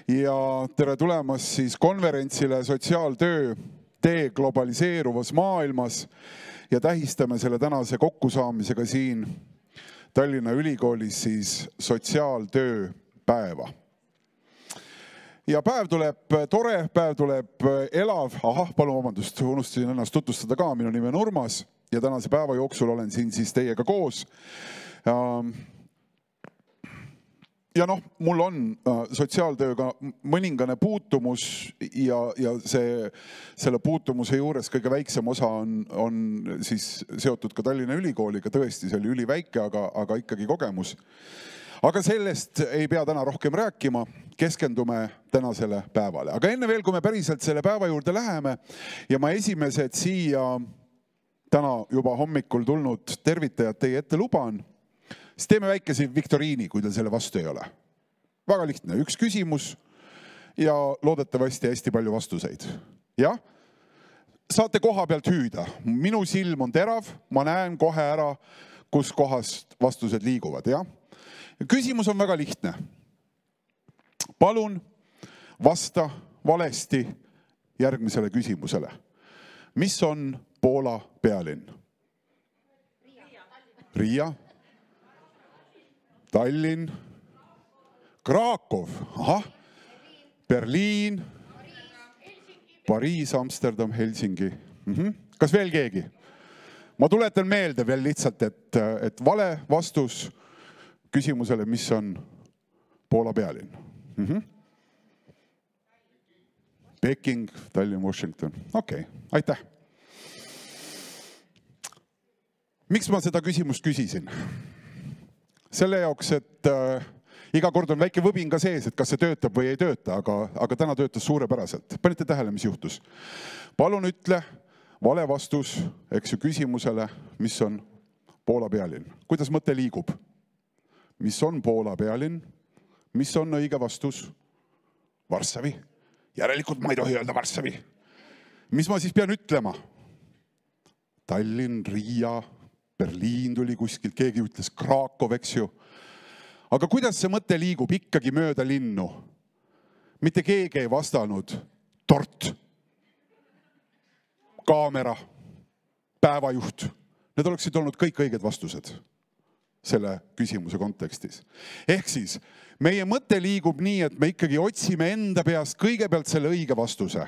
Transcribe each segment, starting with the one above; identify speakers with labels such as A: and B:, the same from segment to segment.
A: ja tere tulemast siis konverentsile Sotsiaaltöö tee globaliseeruvas maailmas ja tähistame selle tänase kokkusaamisega siin Tallinna Ülikoolis siis sotsiaaltöö päeva. Ja päev tuleb tore, päev tuleb elav. Palun vabandust, unustasin ennast tutvustada ka. Minu nimi on Urmas ja tänase päeva jooksul olen siin siis teiega koos. Ja mul on sotsiaaltööga mõningane puutumus ja selle puutumuse juures kõige väiksem osa on siis seotud ka Tallinna Ülikooliga. Tõesti, see oli üliväike, aga ikkagi kogemus. Aga sellest ei pea täna rohkem rääkima, keskendume tänasele päevale. Aga enne veel, kui me päriselt selle päeva juurde läheme ja ma esimesed siia täna juba hommikul tulnud tervitajad teie ette luban, siis teeme väikese viktoriini, kui teil selle vastu ei ole. Väga lihtne, üks küsimus ja loodetavasti hästi palju vastuseid. Jah? Saate koha pealt hüüda. Minu silm on terav, ma näen kohe ära, kus kohast vastused liiguvad. Jah? Küsimus on väga lihtne. Palun vasta valesti järgmisele küsimusele. Mis on Poola pealinn? Riia. Tallinn. Krakov. Berliin. Pariis, Amsterdam, Helsingi. Kas veel keegi? Ma tuletan meelde veel lihtsalt, et vale vastus küsimusele, mis on Poola pealinn. Peking, Tallinn, Washington. Okei, aitäh. Miks ma seda küsimust küsisin? Selle jaoks, et iga kord on väike võbin ka sees, et kas see töötab või ei tööta, aga täna töötas suurepäraselt. Panite tähele, mis juhtus? Palun ütle vale vastus, küsimusele, mis on Poola pealinn. Kuidas mõte liigub? Mis on Poola pealinn? Mis on õige vastus? Varssavi. Järelikult ma ei tohi öelda Varssavi. Mis ma siis pean ütlema? Tallinn, Riia, Berliin tuli kuskilt, keegi ütles Krakov, eks ju. Aga kuidas see mõte liigub ikkagi mööda linnu? Mitte keegi ei vastanud tort, kaamera, päevajuht. Need oleksid olnud kõik õiged vastused selle küsimuse kontekstis. Ehk siis, meie mõte liigub nii, et me ikkagi otsime enda peast kõigepealt selle õige vastuse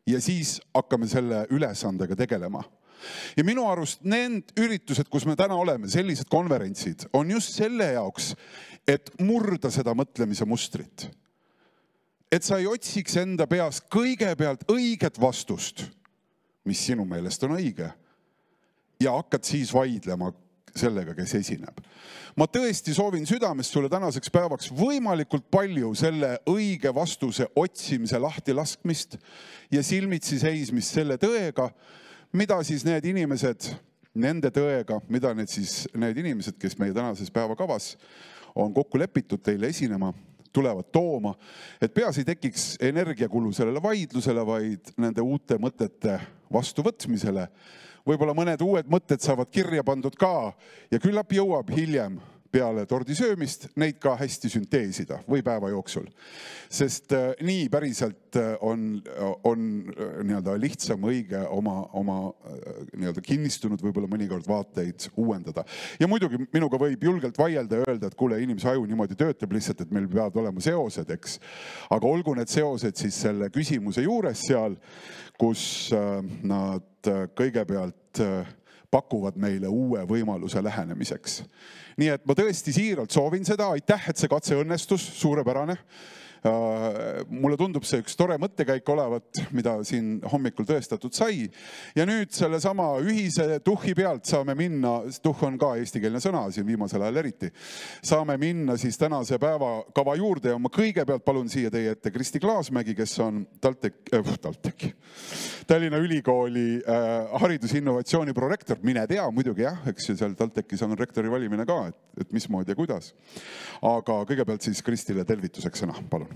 A: ja siis hakkame selle ülesandega tegelema. Ja minu arust need üritused, kus me täna oleme, sellised konverentsid, on just selle jaoks, et murda seda mõtlemise mustrit. Et sa ei otsiks enda peast kõigepealt õiget vastust, mis sinu meelest on õige, ja hakkad siis vaidlema sellega, kes esineb. Ma tõesti soovin südamest sulle tänaseks päevaks võimalikult palju selle õige vastuse otsimise lahti laskmist ja silmitsi seismist selle tõega, mida siis need inimesed, nende tõega, mida need inimesed, kes meie tänases päevakavas on kokku lepitud teile esinema, tulevad tooma, et peas ei tekiks energiakulu sellele vaidlusele, vaid nende uute mõtete vastuvõtmisele. Võib-olla mõned uued mõtted saavad kirja pandud ka ja küllap jõuab hiljem peale tordi söömist neid ka hästi sünteesida või päeva jooksul. Sest nii päriselt on lihtsam õige oma kinnistunud võib-olla mõnikord vaateid uuendada. Ja muidugi minuga võib julgelt vaielda ja öelda, et kuule, inimese aju niimoodi töötab lihtsalt, et meil peavad olema seosed, eks. Aga olgu need seosed siis selle küsimuse juures seal, kus nad kõigepealt pakuvad meile uue võimaluse lähenemiseks. Nii et ma tõesti siiralt soovin seda. Aitäh, et see katse õnnestus, suurepärane. Mulle tundub see üks tore mõttekäik olevat, mida siin hommikul tõestatud sai. Ja nüüd selle sama ühise tuhhi pealt saame minna, tuhh on ka eestikeelne sõna siin viimasel ajal eriti, saame minna siis tänase päevakava juurde ja ma kõigepealt palun siia teie ette Kristi Klaasmägi, kes on Tallinna Ülikooli haridusinnovatsiooni prorektor. Mine tea, muidugi jah, eks ju seal TalTechis on rektori valimine ka, et mismoodi ja kuidas. Aga kõigepealt siis Kristile tervituseks sõna, palun.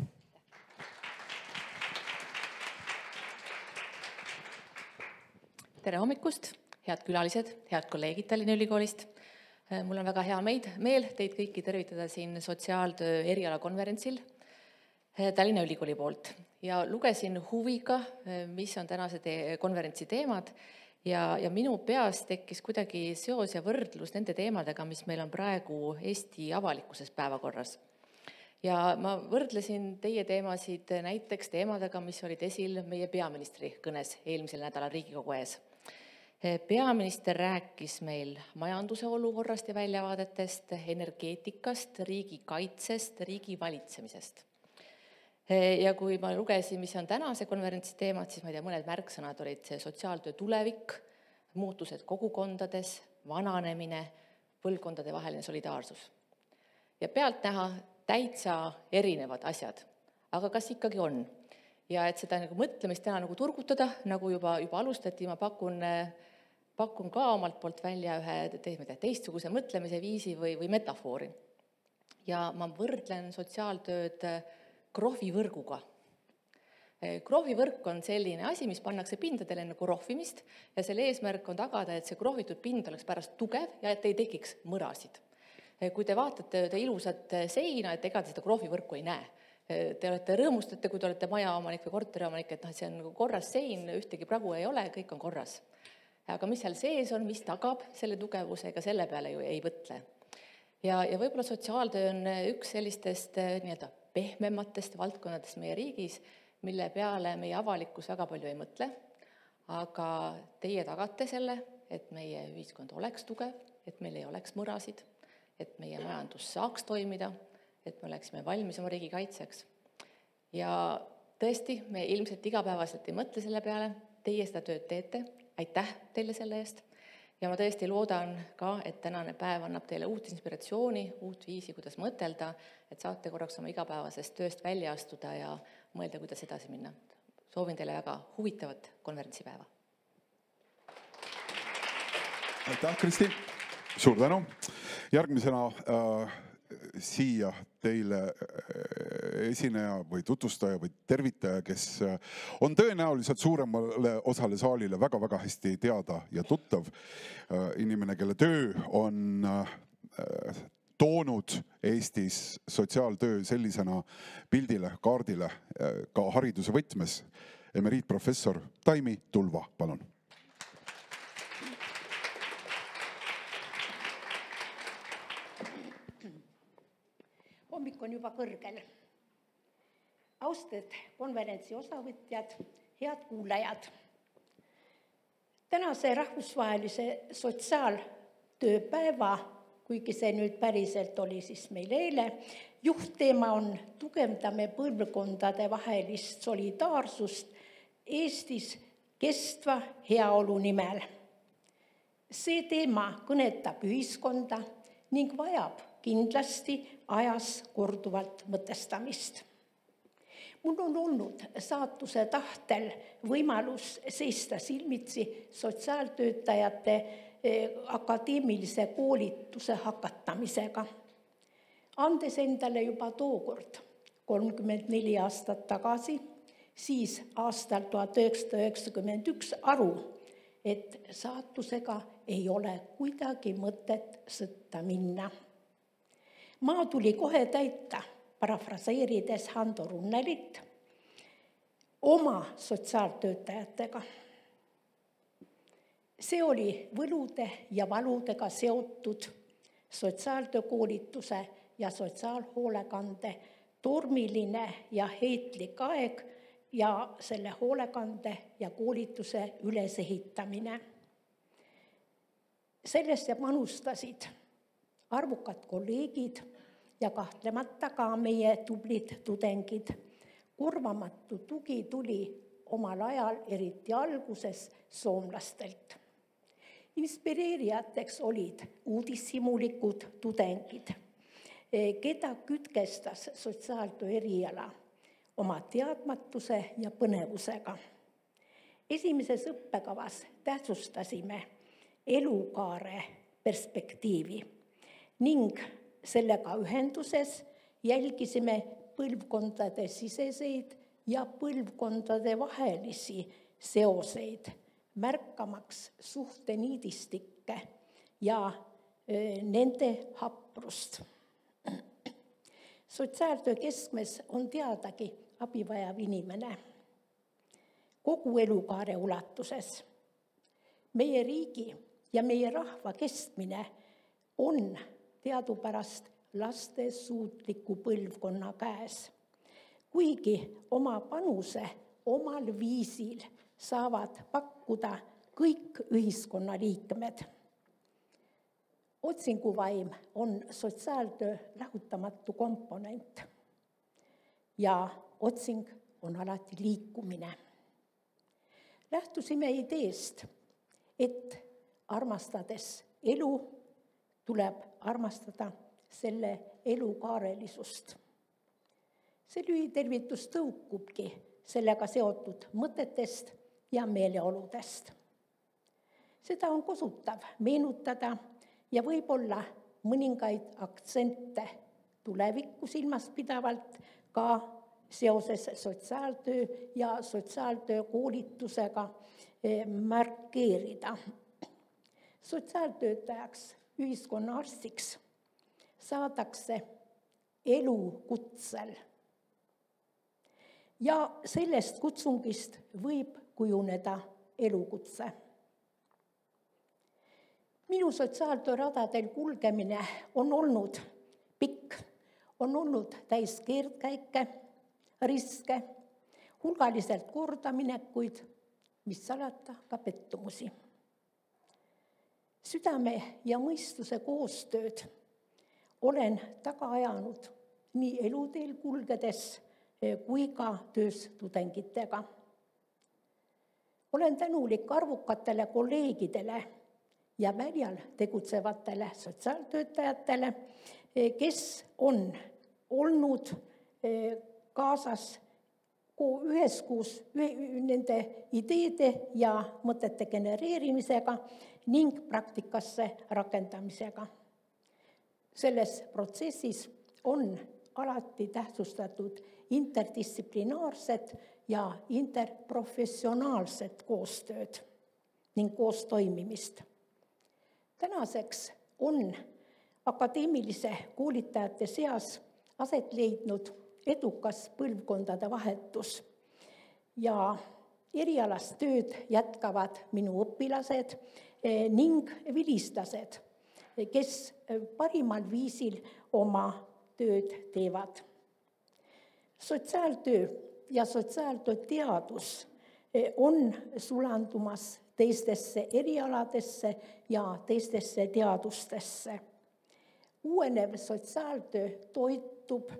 B: Tere hommikust, head külalised, head kolleegid Tallinna Ülikoolist. Mul on väga hea meel teid kõiki tervitada siin sotsiaaltöö erialakonverentsil. Tallinna Ülikooli poolt ja lugesin huviga, mis on tänase konverentsi teemad ja minu peas tekkis kuidagi seos ja võrdlus nende teemadega, mis meil on praegu Eesti avalikkuses päevakorras. Ja ma võrdlesin teie teemasid näiteks teemadega, mis olid esil meie peaministri kõnes eelmisel nädalal Riigikogu ees. Peaminister rääkis meil majanduse olukorrast ja väljavaadetest, energeetikast, riigi kaitsest, riigi valitsemisest. Ja kui ma lugesin, mis on tänase konverentsi teemad, siis ma ei tea, mõned märksõnad olid see sotsiaaltöö tulevik, muutused kogukondades, vananemine, põlvkondade vaheline solidaarsus. Ja pealt näha täitsa erinevad asjad, aga kas ikkagi on? Ja et seda mõtlemist täna turgutada, nagu juba alustati, ma pakun ka omalt poolt välja ühe teistsuguse mõtlemise viisi või metafoori. Ja ma võrdlen sotsiaaltööd krohvivõrguga. Krohvivõrk on selline asi, mis pannakse pindadele enne krohvimist ja selle eesmärk on tagada, et see krohvitud pind oleks pärast tugev ja et ei tekiks mõrasid. Kui te vaatate ilusat seina, et ega te seda krohvivõrku ei näe. Te rõõmustate, kui te olete majaomanik või korteriomanik, et see on korras sein, ühtegi pragu ei ole, kõik on korras. Aga mis seal sees on, mis tagab selle tugevuse, ega selle peale ju ei võtle. Ja võib-olla sotsiaaltöö on üks sellistest pehmematest valdkonnadest meie riigis, mille peale meie avalikkus väga palju ei mõtle, aga teie tagate selle, et meie ühiskond oleks tugev, et meil ei oleks mõrasid, et meie majandus saaks toimida, et me oleksime valmis oma riigi kaitseks. Ja tõesti, me ilmselt igapäevaselt ei mõtle selle peale, teie seda tööd teete, aitäh teile selle eest. Ja ma tõesti loodan ka, et tänane päev annab teile uut inspiratsiooni, uut viisi, kuidas mõtelda, et saate korraks oma igapäevasest tööst välja astuda ja mõelda, kuidas edasi minna. Soovin teile väga huvitavat konverentsipäeva.
A: Aitäh, Kristi! Suur tänu! Järgmisena siia teile esineja või tutvustaja või tervitaja, kes on tõenäoliselt suuremale osale saalile väga-väga hästi teada ja tuttav. Inimene, kelle töö on toonud Eestis sotsiaaltöö sellisena pildile, kaardile, ka hariduse võtmes. Emeriitprofessor Taimi Tulva, palun.
C: Hommik on juba kõrgel. Austed konverentsi osavõtjad, head kuulajad. Tänase rahvusvahelise sotsiaaltööpäeva, kuigi see nüüd päriselt oli siis meil eile, juhtteema on tugevdame põlvkondade vahelist solidaarsust Eestis kestva heaolu nimel. See teema kõnetab ühiskonda ning vajab kindlasti ajas korduvalt mõtestamist. Mul on olnud saatuse tahtel võimalus seista silmitsi sotsiaaltöötajate akadeemilise koolituse hakatamisega. Andes endale juba tookord 34 aastat tagasi, siis aastal 1991 aru, et saatusega ei ole kuidagi mõtet sõtta minna. Maa tuli kohe täita, parafraseerides Hando Runnelit, oma sotsiaaltöötajatega. See oli võlude ja valudega seotud sotsiaaltöökoolituse ja sotsiaalhoolekande tormiline ja heitlik aeg ja selle hoolekande ja koolituse ülesehitamine. Sellest panustasid arvukad kolleegid ja kahtlemata ka meie tublid tudengid. Kurvamatu tugi tuli omal ajal eriti alguses soomlastelt. Inspireerijateks olid uudishimulikud tudengid, keda kütkestas sotsiaaltöö eriala oma teadmatuse ja põnevusega. Esimeses õppekavas tähtsustasime elukaare perspektiivi ning sellega ühenduses jälgisime põlvkondade siseseid ja põlvkondade vahelisi seoseid, märkamaks suhteniidistikke ja nende haprust. Sotsiaaltöö keskmes on teadagi abivajav inimene kogu elukaare ulatuses. Meie riigi ja meie rahva kestmine on teadupärast laste suutliku põlvkonna käes, kuigi oma panuse omal viisil saavad pakkuda kõik ühiskonnaliikmed. Otsinguvaim on sotsiaaltöö lahutamatu komponent ja otsing on alati liikumine. Lähtusime ideest, et armastades elu tuleb armastada selle elukaarelisust. See lühitervitus tõukubki sellega seotud mõtetest ja meeleoludest. Seda on kosutav meenutada ja võib-olla mõningaid aktsente tulevikku silmas pidavalt ka seoses sotsiaaltöö ja sotsiaaltöö koolitusega markeerida. Sotsiaaltöötajaks, ühiskonnaarstiks saadakse elukutsel. Ja sellest kutsungist võib kujuneda elukutse. Minu sotsiaaltöö radadel kulgemine on olnud pikk, on olnud täis keerdkäike, riske, hulgaliselt kordaminekuid, mis salata ka pettumusi. Südame ja mõistuse koostööd olen taga ajanud nii eluteel kulgedes kui ka töös tudengitega. Olen tänulik arvukatele kolleegidele ja väljal tegutsevatele sotsiaaltöötajatele, kes on olnud kaasas üheskoos nende ideede ja mõtete genereerimisega ning praktikasse rakendamisega. Selles protsessis on alati tähtsustatud interdistsiplinaarset ja interprofessionaalset koostööd ning koostoimimist. Tänaseks on akadeemilise koolitajate seas aset leidnud edukas põlvkondade vahetus ja erialast tööd jätkavad minu õpilased ning vilistlased, kes parimal viisil oma tööd teevad. Sotsiaaltöö ja sotsiaaltööteadus on sulandumas teistesse erialadesse ja teistesse teadustesse. Uuenev sotsiaaltöö toitub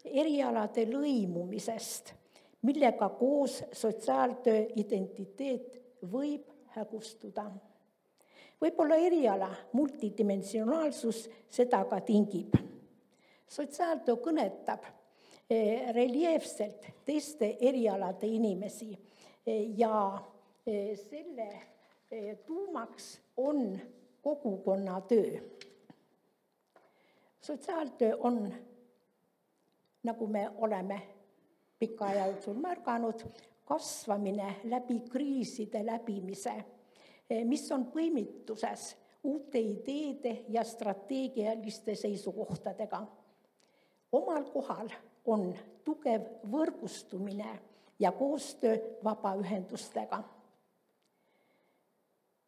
C: erialade lõimumisest, millega koos sotsiaaltöö identiteet võib hägustuda. Võib-olla eriala multidimensionaalsus seda ka tingib. Sotsiaaltöö kõnetab reljeefselt teiste erialade inimesi ja selle tuumaks on kogukonnatöö. Sotsiaaltöö on, nagu me oleme pika aja jooksul märganud, kasvamine läbi kriiside läbimise, mis on põimituses uute ideede ja strateegialiste seisukohtadega. Omal kohal on tugev võrgustumine ja koostöö vabaühendustega.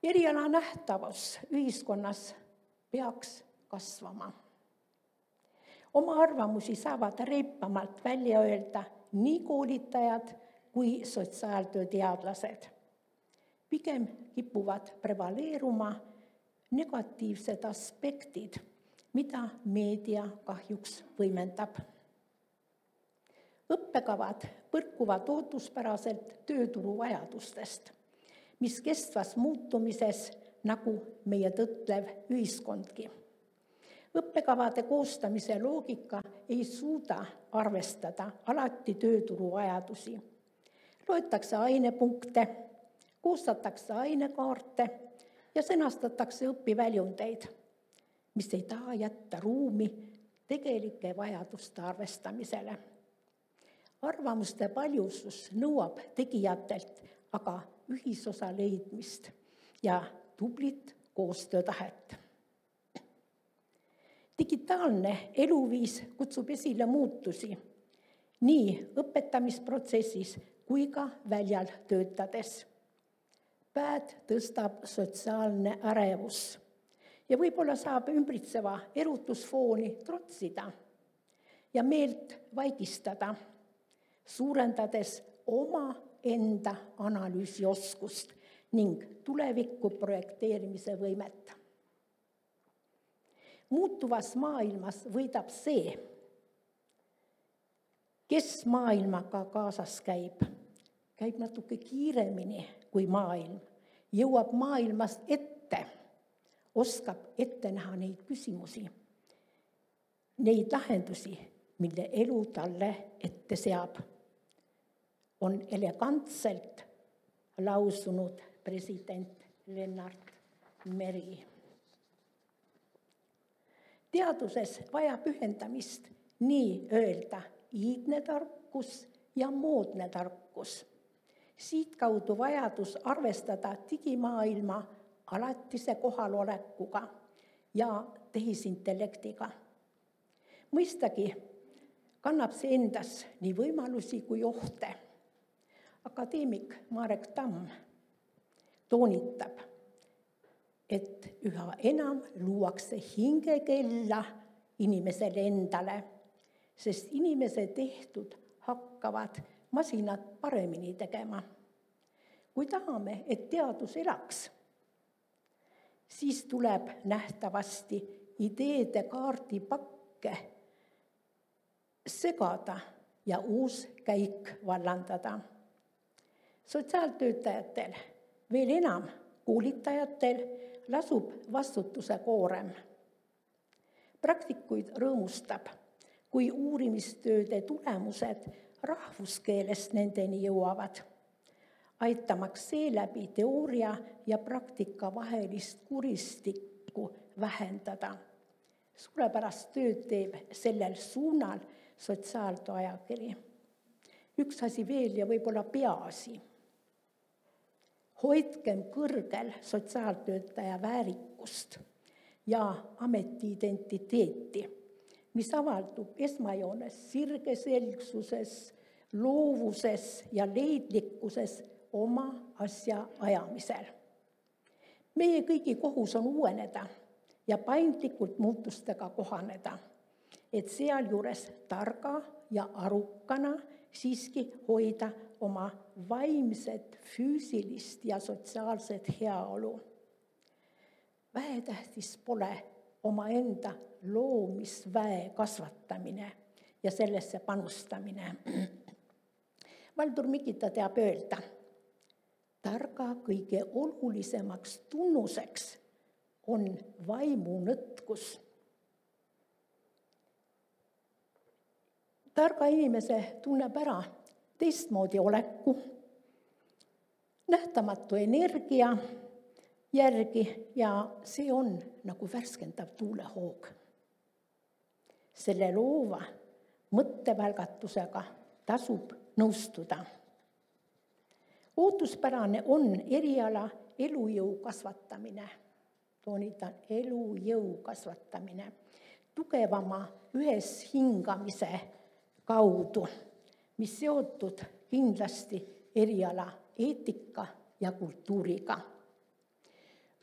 C: Eriala nähtavus ühiskonnas peaks kasvama. Oma arvamusi saavad reipamalt välja öelda nii koolitajad kui sotsiaaltööteadlased. Pigem kipuvad prevaleeruma negatiivsed aspektid, mida meedia kahjuks võimendab. Õppekavad põrkuvad ootuspäraselt tööturu vajadustest, mis kestvas muutumises nagu meie tõtlev ühiskondki. Õppekavade koostamise loogika ei suuda arvestada alati tööturu vajadusi. Loetakse ainepunkte, koostatakse ainekaarte ja sõnastatakse õpiväljundeid, mis ei taha jätta ruumi tegelike vajaduste arvestamisele. Arvamuste paljusus nõuab tegijatelt aga ühisosa leidmist ja tublit koostöötahet. Digitaalne eluviis kutsub esile muutusi nii õpetamisprotsessis kui ka väljal töötades. Päev tõstab sotsiaalne ärevus ja võib-olla saab ümbritseva erutusfooni trotsida ja meelt vaigistada, suurendades oma enda analüüsioskust ning tuleviku projekteerimise võimet. Muutuvas maailmas võidab see, kes maailmaga kaasas käib natuke kiiremini kui maailm, jõuab maailmast ette, oskab ette näha neid küsimusi, neid lahendusi, mille elu talle ette seab, on elegantselt lausunud president Lennart Meri. Teaduses vajab ühendamist nii öelda iidne tarkus ja moodne tarkus. Siit kaudu vajadus arvestada digimaailma alatise kohalolekuga ja tehisintellektiga. Mõistagi kannab see endas nii võimalusi kui ohte. Akadeemik Marek Tamm toonitab, et üha enam luuakse hingekella inimesele endale, sest inimese tehtud hakkavad masinad paremini tegema. Kui tahame, et teadus elaks, siis tuleb nähtavasti ideede kaardipakke segada ja uus käik vallandada. Sotsiaaltöötajatel, veel enam koolitajatel lasub vastutuse koorem. Praktikuid rõõmustab, kui uurimistööde tulemused rahvuskeelest nendeni jõuavad, aitamaks seeläbi teooria ja praktika vahelist kuristikku vähendada. Suurepärast tööd teeb sellel suunal sotsiaaltööajakiri. Üks asi veel ja võib-olla peaasi. Hoidkem kõrgel sotsiaaltöötaja väärikust ja ametiidentiteeti, mis avaldub esmajoones sirgeselgsuses, loovuses ja leidlikkuses oma asja ajamisel. Meie kõigi kohus on uueneda ja paindlikult muutustega kohaneda, et sealjuures targa ja arukana siiski hoida oma vaimset, füüsilist ja sotsiaalset heaolu. Vähetähtis pole omaenda loomisväe kasvatamine ja sellesse panustamine. Valdur Mikita teab öelda, targa kõige olulisemaks tunnuseks on vaimunõtkus. Targa inimese tunneb ära teistmoodi oleku, nähtamatu energia järgi ja see on nagu värskendav tuulehoog. Selle loova mõttevälgatusega tasub nõustuda. Ootuspärane on eriala elujõu kasvatamine, toonitan elujõu kasvatamine, tugevama ühes hingamise kaudu, mis seotud kindlasti eriala eetika ja kultuuriga.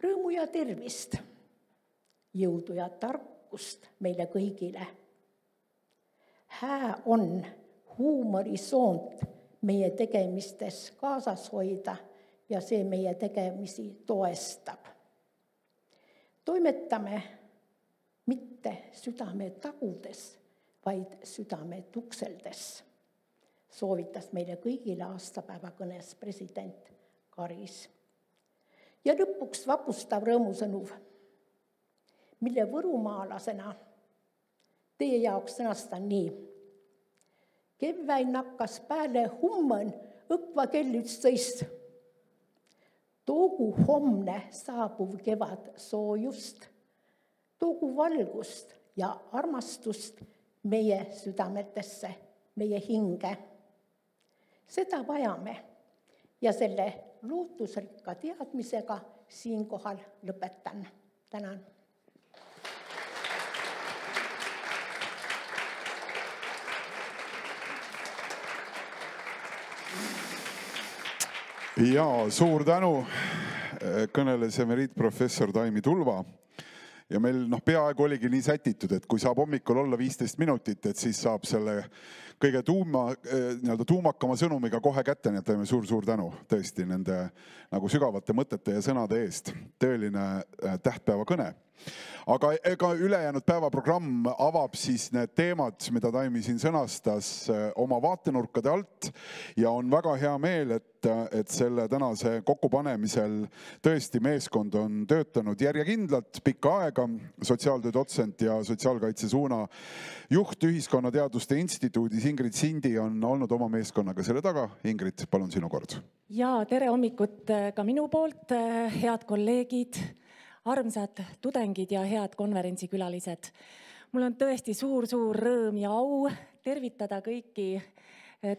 C: Rõõmu ja tervist, jõudu ja tarkust meile kõigile. Hää on huumorisoont meie tegemistes kaasas hoida ja see meie tegemisi toestab. Toimetame mitte südame tagudes, vaid südame tukseldes, soovitas meile kõigile aastapäevakõnes president Karis. Ja lõpuks vapustav rõõmusõnuv, mille võrumaalasena teie jaoks sõnastan nii. Kevväin nakkas pääle hummõn õkva kell 11. Toogu homne saabuv kevad soojust, toogu valgust ja armastust meie südametesse, meie hinge. Seda vajame ja selle lootusrikka teadmisega siinkohal lõpetan. Tänan.
A: Ja suur tänu, kõneles emeriitprofessor Taimi Tulva. Ja meil peaaegu oligi nii sätitud, et kui saab hommikul olla 15 minutit, et siis saab selle kõige tuumakama sõnumiga kohe kätte, nii et teeme suur tänu tõesti nende nagu sügavate mõtete ja sõnade eest. Tõeline tähtpäeva kõne. Aga ega ülejäänud päevaprogramm avab siis need teemad, mida Taimi siin sõnastas oma vaatenurkade alt ja on väga hea meel, et selle tänase kokkupanemisel tõesti meeskond on töötanud järjekindlalt pikka aega. Sotsiaaltöö dotsent ja sotsiaalkaitse suuna juht Ühiskonnateaduste Instituudis Ingrid Sindi on olnud oma meeskonnaga selle taga. Ingrid, palun sinu kord.
D: Ja tere hommikut ka minu poolt, head kolleegid, armsad tudengid ja head konverentsikülalised. Mul on tõesti suur rõõm ja au tervitada kõiki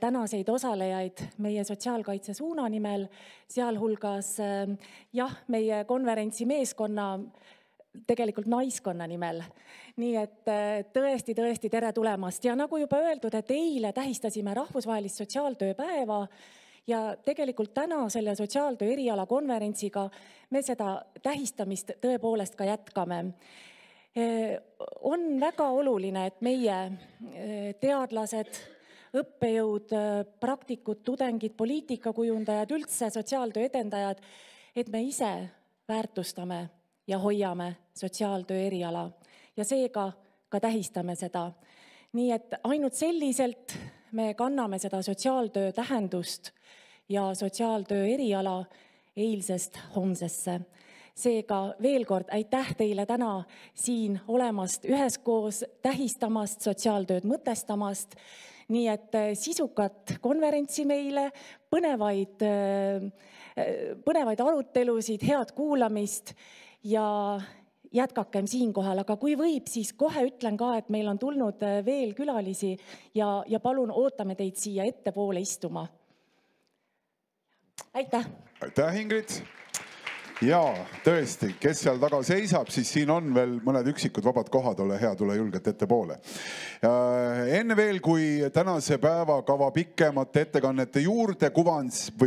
D: tänaseid osalejaid meie sotsiaalkaitse suuna nimel, sealhulgas meie konverentsi meeskonna, tegelikult naiskonna nimel. Nii et tõesti tere tulemast. Ja nagu juba öeldud, et eile tähistasime rahvusvahelist sotsiaaltööpäeva ja tegelikult täna selle sotsiaaltöö eriala konverentsiga me seda tähistamist tõepoolest ka jätkame. On väga oluline, et meie teadlased, õppejõud, praktikud, tudengid, poliitikakujundajad, üldse sotsiaaltöö edendajad, et me ise väärtustame ja hoiame sotsiaaltöö eriala ja seega ka tähistame seda. Nii et ainult selliselt me kanname seda sotsiaaltöö tähendust ja sotsiaaltöö eriala eilsest homsesse. Seega veel kord aitäh teile täna siin olemast, üheskoos tähistamast, sotsiaaltööd mõtestamast. Nii et sisukat konverentsi meile, põnevaid arutelusid, head kuulamist ja jätkakem siinkohal, aga kui võib, siis kohe ütlen ka, et meil on tulnud veel külalisi ja palun ootame teid siia ettepoole istuma. Aitäh!
A: Aitäh, Ingrid! Ja tõesti, kes seal taga seisab, siis siin on veel mõned üksikud vabad kohad, ole hea, tule julgelt ettepoole. Enne veel, kui tänase päevakava pikemate ettekannete juurde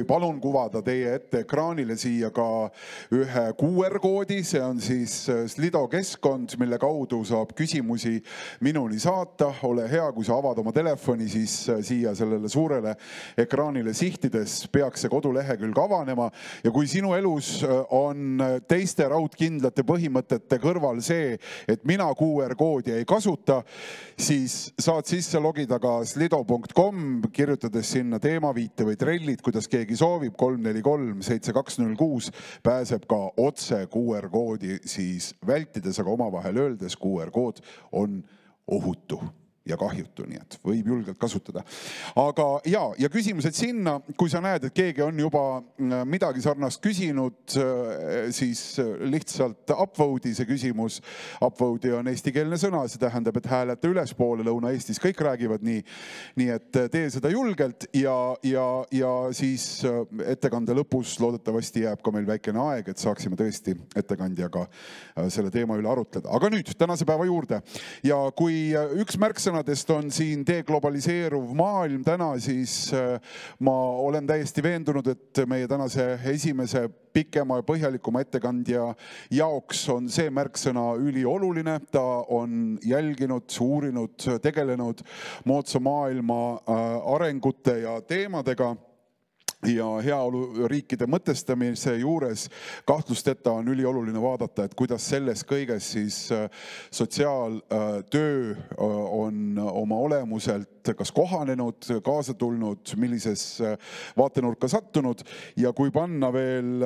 A: palun kuvada teie ette ekraanile siia ka ühe QR-koodi, see on siis Slido keskkond, mille kaudu saab küsimusi minuni saata. Ole hea, kui sa avad oma telefoni, siis siia sellele suurele ekraanile sihtides peaks see kodulehekülg avanema ja kui sinu elus on teiste raudkindlate põhimõtete kõrval see, et mina QR-koodi ei kasuta, siis saad sisse logida ka slido.com, kirjutades sinna teemaviite või trellid, kuidas keegi soovib, 343-7206 pääseb ka otse QR-koodi siis vältides, aga omavahel öeldes QR-kood on ohutu ja kahjutu, nii et võib julgelt kasutada. Aga ja küsimused sinna, kui sa näed, et keegi on juba midagi sarnast küsinud, siis lihtsalt upvote'i see küsimus. Upvote'i on eestikeelne sõna, see tähendab, et hääleta ülespoole, Lõuna-Eestis kõik räägivad nii. Nii et tee seda julgelt ja siis ettekande lõpus loodetavasti jääb ka meil väikene aeg, et saaksime tõesti ettekandjaga selle teema üle arutleda. Aga nüüd tänase päeva juurde. Ja kui üks märksõna on siin deglobaliseeruv maailm täna, siis ma olen täiesti veendunud, et meie tänase esimese pikema ja põhjalikuma ettekandja jaoks on see märksõna ülioluline. Ta on jälginud, uurinud, tegelenud moodsa maailma arengute ja teemadega. Ja heaoluriikide mõtestamise juures kahtlusteta on ülioluline vaadata, et kuidas selles kõiges siis sotsiaaltöö on oma olemuselt kas kohanenud, kaasa tulnud, millises vaatenurka sattunud ja kui panna veel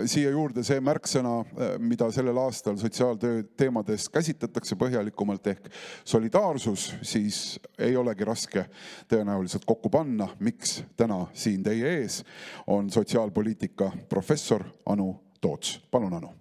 A: siia juurde see märksõna, mida sellel aastal sotsiaaltöö teemades käsitletakse põhjalikumalt ehk solidaarsus, siis ei olegi raske tõenäoliselt kokku panna, miks täna siin teie ees on sotsiaalpoliitika professor Anu Toots. Palun, Anu.